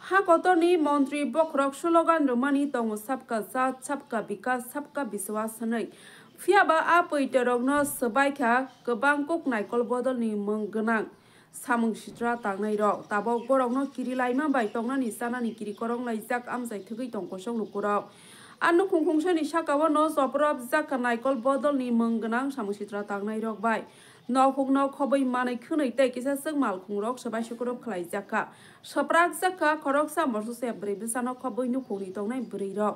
हाकोतनी मंत्री बखरक स्लोगान रमानी दंग सबका साथ सबका विकास सबका विश्वास नै फियाबा आ पैतरकनो सबायखा गोबां कक नायकल बदलनि मंगोनां सामं सित्रा तांनाय रक ताबो बरकनो किरि लाइमा बाय तंनानि सानानि किरि करं लाइजाक आमसाय थगै तंकसं नुकुराव आनु खुंखुंसनि साकाव न सप्रब जाका नायकल बदलनि मंगोनां सामं सित्रा तांनाय रक बाय नौखुंनाव खबै मानै खोनै तै किसा जों मालखुंरक सबाय सुकुरब खलाय जाका सप्राक जाका खरक सामरसु से ब्रै बिसानो खबै नुखुंनि तंनाय ब्रै रक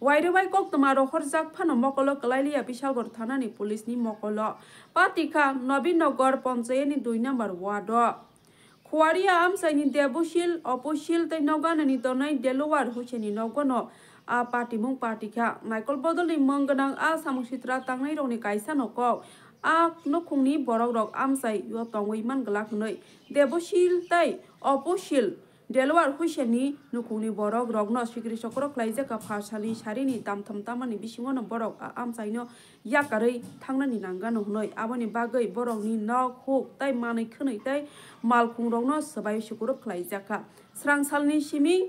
वाइरबाय कक तमारो हरजाक फानो मकल कलाइलिया बिशालगर थानानि पुलिसनि मकल पातिका नबीनगर पंचायतनि 2 नम्बर वार्ड खुवारिया आमसायनि देबुशील अपशील तै नगाननि तनाय देलवार हुसेनि नगनो आ पार्टीमुं पार्टीखा नायकल बदलनि मंगोनां आ सामुसित्रा तांनाय रंनि कायसा नकौ आ नखुंनि बरक रक आमसाय यो तंगै मानगला खनै देबुशील तै अपशील देलवार हुसेनि नखुंनि बरक रकनो सिग्रि सकरक लाइजाका फारसानि सारिनि दामथाम तामानि बिसिङनो बरक आमसायनो याकारै थांनानि नांगानो हनै आबनि बागै बरकनि नक हुक तै मानै खोनै तै मालखुं रकनो सबाय सुकुरब लाइजाका स्रांसालनि सिमिं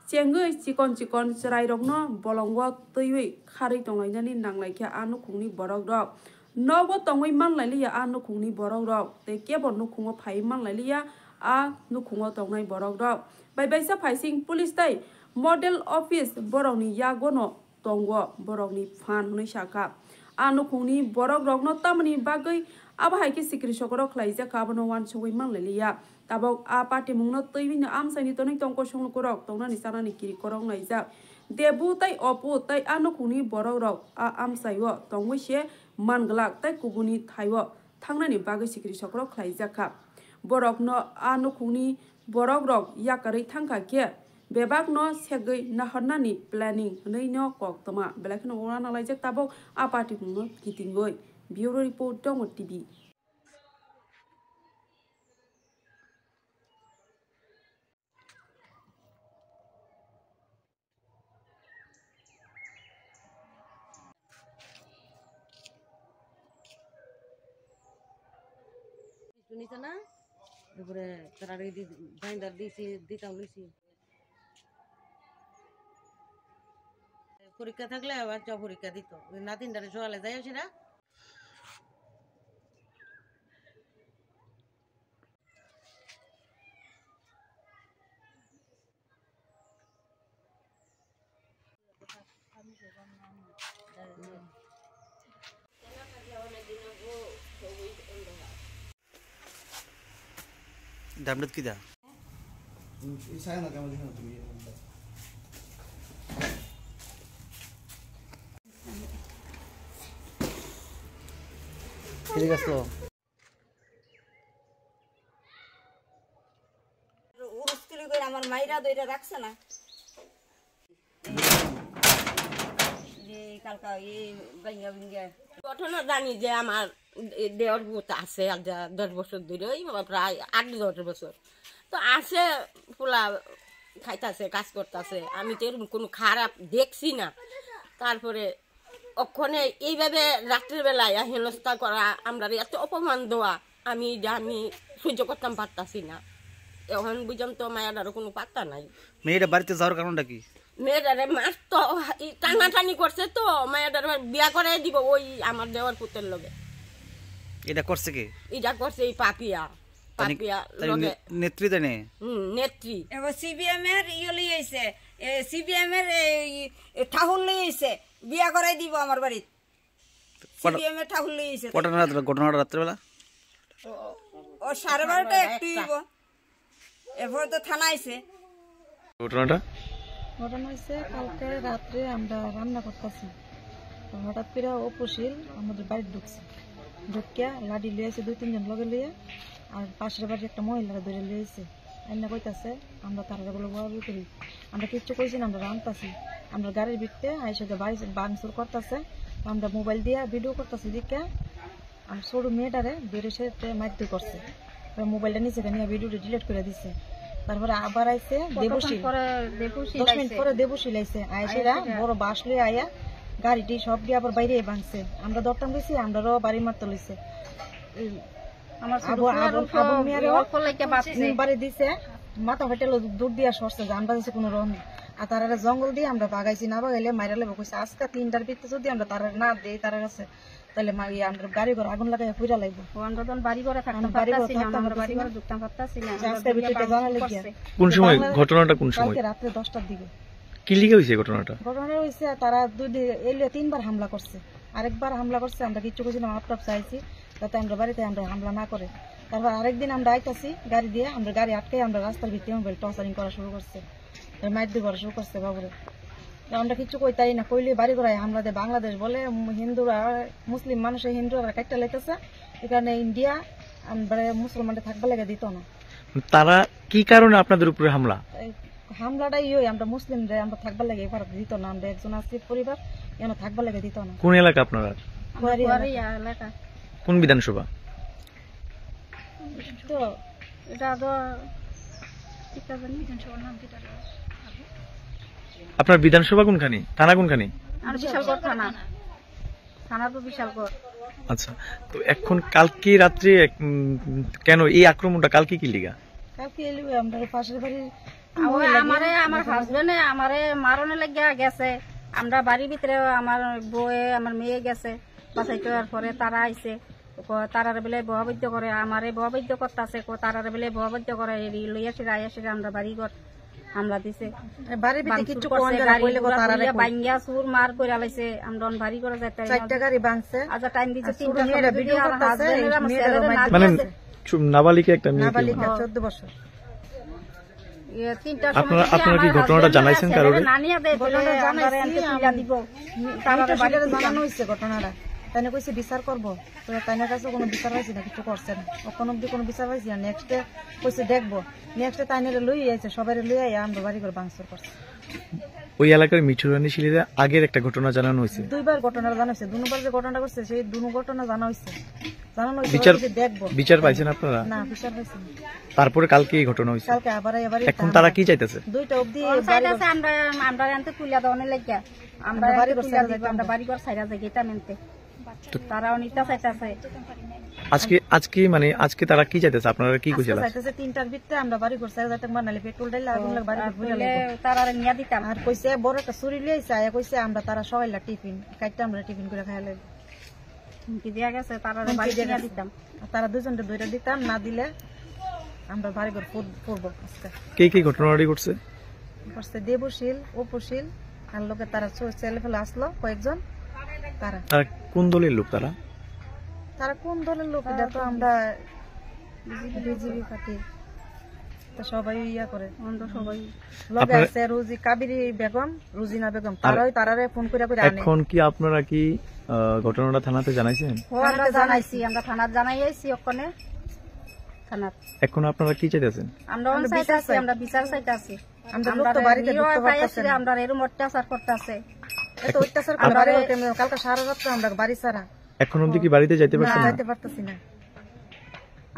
चेंगै चिकन चिकन चराय रकनो बलंग तैयै खारै तंलायनानि नांलायखा आ नखुंनि बरक रक नगो तंगै मानलायलिया आ नखुंनि बरक रक तै केबल नखुंगो फाय मानलायलिया आ नखुंगो तंनाय बरक रक बायबायसा फाइसिं पुलिस तै मडेल ऑफिस बरकनि यागनो तंगो बरकनि फान हनै साका आ नखुंनि बरक रकनो तामनि बागै आबाहायके सिक्रि सकरक लाइजाका आबनो वान सगै मानलायलिया ताबक आ पार्टी मुंनो तैबिनो आमसायनि तनै तंको संलुकरक तंनानि सानानि किरि करं लाइजाक देबु तै अपु तै आ नखुंनि बरक रक आ आमसायो तंगैसे मानगलाक तै कुबुनि थायो थांनानि बागै सिक्रि सकरक लाइजाका बरकनो आ नखुंनि बरक रक याकारै थांखा के बेबागनो सेगै नाहरनानि प्लानिंग नैनो कक्तमा बेलाखनो ओराना लाइजाक ताबक आ पार्टी मुंनो गितिंगै ब्यूरो रिपोर्ट दङ टीवी শুনিছ না তারপরে তারা বাইন্দার দিয়েছি দিতাম লইছি পরীক্ষা থাকলে আবার চ পরীক্ষা দিত নাতিনটারে সকালে যাই আসি না দামটা কি দা saya nak kamu lihat tu ঠিক আছে উরুস্কুলি কই আমার মাইরা দইরা রাখছে না যে কালকা এই ভাঙ্গা ভাঙ্গা ঘটনা জানি যে আমার দেওয়ার ভূত আছে 10 বছর ধরে প্রায় 8-10 বছর তো আছে পোলা খাইতাছে কাজ করতেছে আমি তো এরকম কোনো খারাপ দেখছি না তারপরে ওখানে এইভাবে রাত্রের বেলায় হেনস্থা করা আমরা এত অপমান দেওয়া আমি সহ্য করতাম পারতাছি না এখন বুঝলাম তো মায়াটারও কোনো পাত্তা নাই মেয়েটা বাড়িতে যাওয়ার কারণটা কি মেয়েটারে মাস তো টানাটানি করছে তো মায়াটার বিয়া করাই দিব ওই আমার দেওয়ার পুতের লগে এটা করছে কি এটা করছে এই পাপিয়া লগে নেত্রী জানে নেত্রী এবার সিবিএম এর লই আইছে সিবিএম এর ঠাকুর লই আইছে বিয়া করাই দিব আমার বাড়িতে সিবিএম এর ঠাকুর লই আইছে ঘটনাটা রাত্রেবেলা ও 12:30 একটু হইব এরপর তো থানা আইছে ঘটনা হয়েছে কালকে রাত্রে আমরা রান্না করতেছি হঠাৎ করে অপশীল আমাদের বাড়ি ঢুকিয়া লাডি লিয়েছে 2-3 জন লগে লিয়ে আর পাশের বাড়ির একটা মহিলারা ধরে লিয়েছে এমনি কইতাছে আমরা তারা বলে বড় করি আমরা কিচ্ছু কইছি না আমরা রান্তাছি আমরা গাড়ির ভিতরে আইসা বাড়ি বাংসুর করতেছে আমরা মোবাইল দিয়ে ভিডিও করতেছি দিকে আর ছোট মেয়েটারে বেড়ে সাথে মারতে করছে মোবাইলটা নিচে নিয়ে ভিডিওটা ডিলিট করে দিছে তারপরে আবার আইছে দেবশীল 10 মিনিট পরে দেবশীল আইছে আইসেরা বড় বাস লই আয়া গাড়িটি সব দিয়ে আবার বাইরে ভাঙছে আমরা দরটাম দিছি আমরাও বাড়ি মারতে লইছে আমার বাড়ি দিছে মাথা ফাইটে দূর দিয়া সরছে জান বাজেছে কোনো রকম। আর তারা জঙ্গল দিয়ে আমরা বাগাইছি, না বাগাইলে মাইরা লেবো কইছে আজকে 3টার ভিতরে যদি আমরা তারা না দেই তারা কাছে তাহলে আমরা গাড়ি ঘর আগুন লাগাই পুরা লাগবো। আমরা যখন বাড়ি করে থাকতাম পারতাছি না, আমরা বাড়ি করে ঢুকতাম পারতাছি না। আজকে ভিতরে জানালে কি কোন সময় ঘটনাটা, কোন সময়? কালকে রাতে 10টার দিকে। কি লিগে হইছে ঘটনাটা? ঘটনা হইছে তারা এলে 3বার হামলা করছে, আরেকবার হামলা করছে। আমরা কিচ্ছু করছি না, আপটাপ চাইছি যাতে আমরা বাড়িতে আমরা হামলা না করে। তারপর আরেকদিন আমরা আইতাছি গাড়ি দিয়ে, আমরা গাড়ি আটকে আমরা রাস্তার ভিতরে মোবাইল টর্চারিং করা শুরু করছে, মাইর দিয়ে করা শুরু করছে বাবুরে। আমরা কিছু কইতাই না, কইলে বাড়ি করাই হামলা দেয়। বাংলাদেশ বলে হিন্দুরা, মুসলিম মানুষের হিন্দুরা কাটটা লাইতেছে, এখানে ইন্ডিয়া আমরা মুসলমানরা থাকবা লেগে দিত না। তারা কি কারণে আপনাদের উপরে হামলা? হামলাটাই আমরা মুসলিমরা আমরা থাকবা লেগে এবার দিত না। আমরা একজন আসি পরিবার এখানে থাকবা লেগে দিত না। কোন এলাকা আপনারা? এলাকা কোন বিধানসভা? তো এটা তো আপনার বিধানসভা কোনখানি, থানা কোনখানি? আর বিশালগড় থানা, থানা তো বিশালগড়। আচ্ছা, তো এখন কালকে রাত্রে কেন এই আক্রমণটা? কালকে কি লিগা? কালকে এলি আমরা পাশের বাড়ির আমারে আমার হাজবেন্ডে আমারে মারণে লাগিয়া গেছে। আমরা বাড়ির ভিতরে আমার বউয়ে আমার মেয়ে গেছে বাসাইতে, পরে তারা আইছে তারার বেলে বহাবদ্ধ করে, আমারে বহাবদ্ধ করতেছে, তারার বেলে বহাবদ্ধ করে লইয়া সেরা আইয়া সেরা আমরা বাড়ি ঘর হামলা দিছে। বাড়ির ভিতরে কিছু বাঙ্গিয়া সুর মার করে আলাইছে। আমরা বাড়ি করে যাইতে 4টা গাড়ি ভাঙছে। আচ্ছা টাইম দিছে 3টা ভিডিও করতেছে, মানে নাবালিকা একটা মেয়ে, নাবালিকা 14 বছর। আপনারা কি ঘটনাটা জানাইছেন কারোর? জানানো হয়েছে ঘটনাটা, তাই কইছে বিচার করবো, তাইনের কাছে কোনো বিচার পাইছি না, কিছু করছে না, কখন অব্দি কোনো বিচার পাইছি না। নেক্সটে কইছে দেখবো, নেক্সটে তাইনের লই আইছে, সবাই লই আইয়া আমরা বাড়ি করে ভাঙচুর করছে। ওই এলাকার মিঠুরানী শিলিতে আগের একটা ঘটনা জানানো হয়েছে, 2বার ঘটনা জানা হয়েছে, 2বার যে ঘটনা করছে সেই 2 ঘটনা জানা হয়েছে, জানানো হয়েছে। দেখবো বিচার পাইছেন আপনারা? না, বিচার পাইছি না। তারপরে কালকে এই ঘটনা হয়েছে, কালকে আবার এখন তারা কি চাইতেছে? 2টা অব্দি আমরা আনতে তুলিয়া দেওয়ানে লাগিয়া আমরা বাড়ি ঘর সাইরা যাই, আমরা বাড়ি ঘর সাইরা যাই এটা মেনতে তারা অনিতা চাইতেছে। আজকে মানে আজকে তারা কি চাইতেছে? আপনারা কি কইছিলেন? চাইতেছে 3টার ভিতরে আমরা বাড়ি ঘর সাইরা যাইতে মানালে পেট্রোল ডাইলা আগুন লাগা বাড়ি ঘর বুঝা লাগবে, তারা নিয়া দিতাম। আর কইছে বড় একটা ছুরি লইছে, আয়া কইছে আমরা তারা সকাইলা টিফিন কাইটা আমরা টিফিন করে খাইয়া লাগবে। হুমকি দিয়া গেছে, তারা বাড়ি নিয়া দিতাম, তারা দুজনকে 2টা দিতাম, না দিলে আমরা বাড়ি ঘর পড়বো। আজকে কি ঘটনাটি ঘটছে? করছে দেবশীল, উপশীল আর লোকে তারা ছেলে ফেলে আসলো কয়েকজন। তারা কোন দলের লোক? তারা কোন দলের লোক এটা তো আমরা বিজেপি পার্টি, তো সবাই ইয়া করে। সবাই লগে আছে রুজি কাবেরী বেগম, রুজিনা বেগম, তারারে ফোন করে করে আনে। এখন কি আপনারা কি ঘটনাটা থানাতে জানাইছেন? আমরা জানাইছি, আমরা থানাত জানাই আইছি ওখানে থানাত। এখন আপনারা কি চাইতেছেন? আমরা চাইতাছি, আমরা বিচার চাইতাছি। আমরা লোক তো বাড়িতে ঢুকতে পারতাছি না, আমরা এরকম অত্যাচার করতেছে, এত অত্যাচার করে বাড়ি হতে কালকে সারা রাত আমরা বাড়ি ছাড়া। এখন অবধি কি বাড়িতে যাইতে পারছেন না? যাইতে পারতাছি না,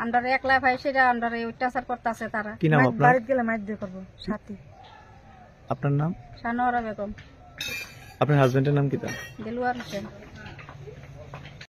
আমরা একলা ভাই সেটা আমরা অত্যাচার করতেছে তারা। কি নাম আপনার? বাড়িতে গেলে মাইর দিয়ে করবো। সাথী। আপনার নাম? শানোয়ারা বেগম। আপনার হাজবেন্ডের নাম কি? দেলোয়ার হোসেন।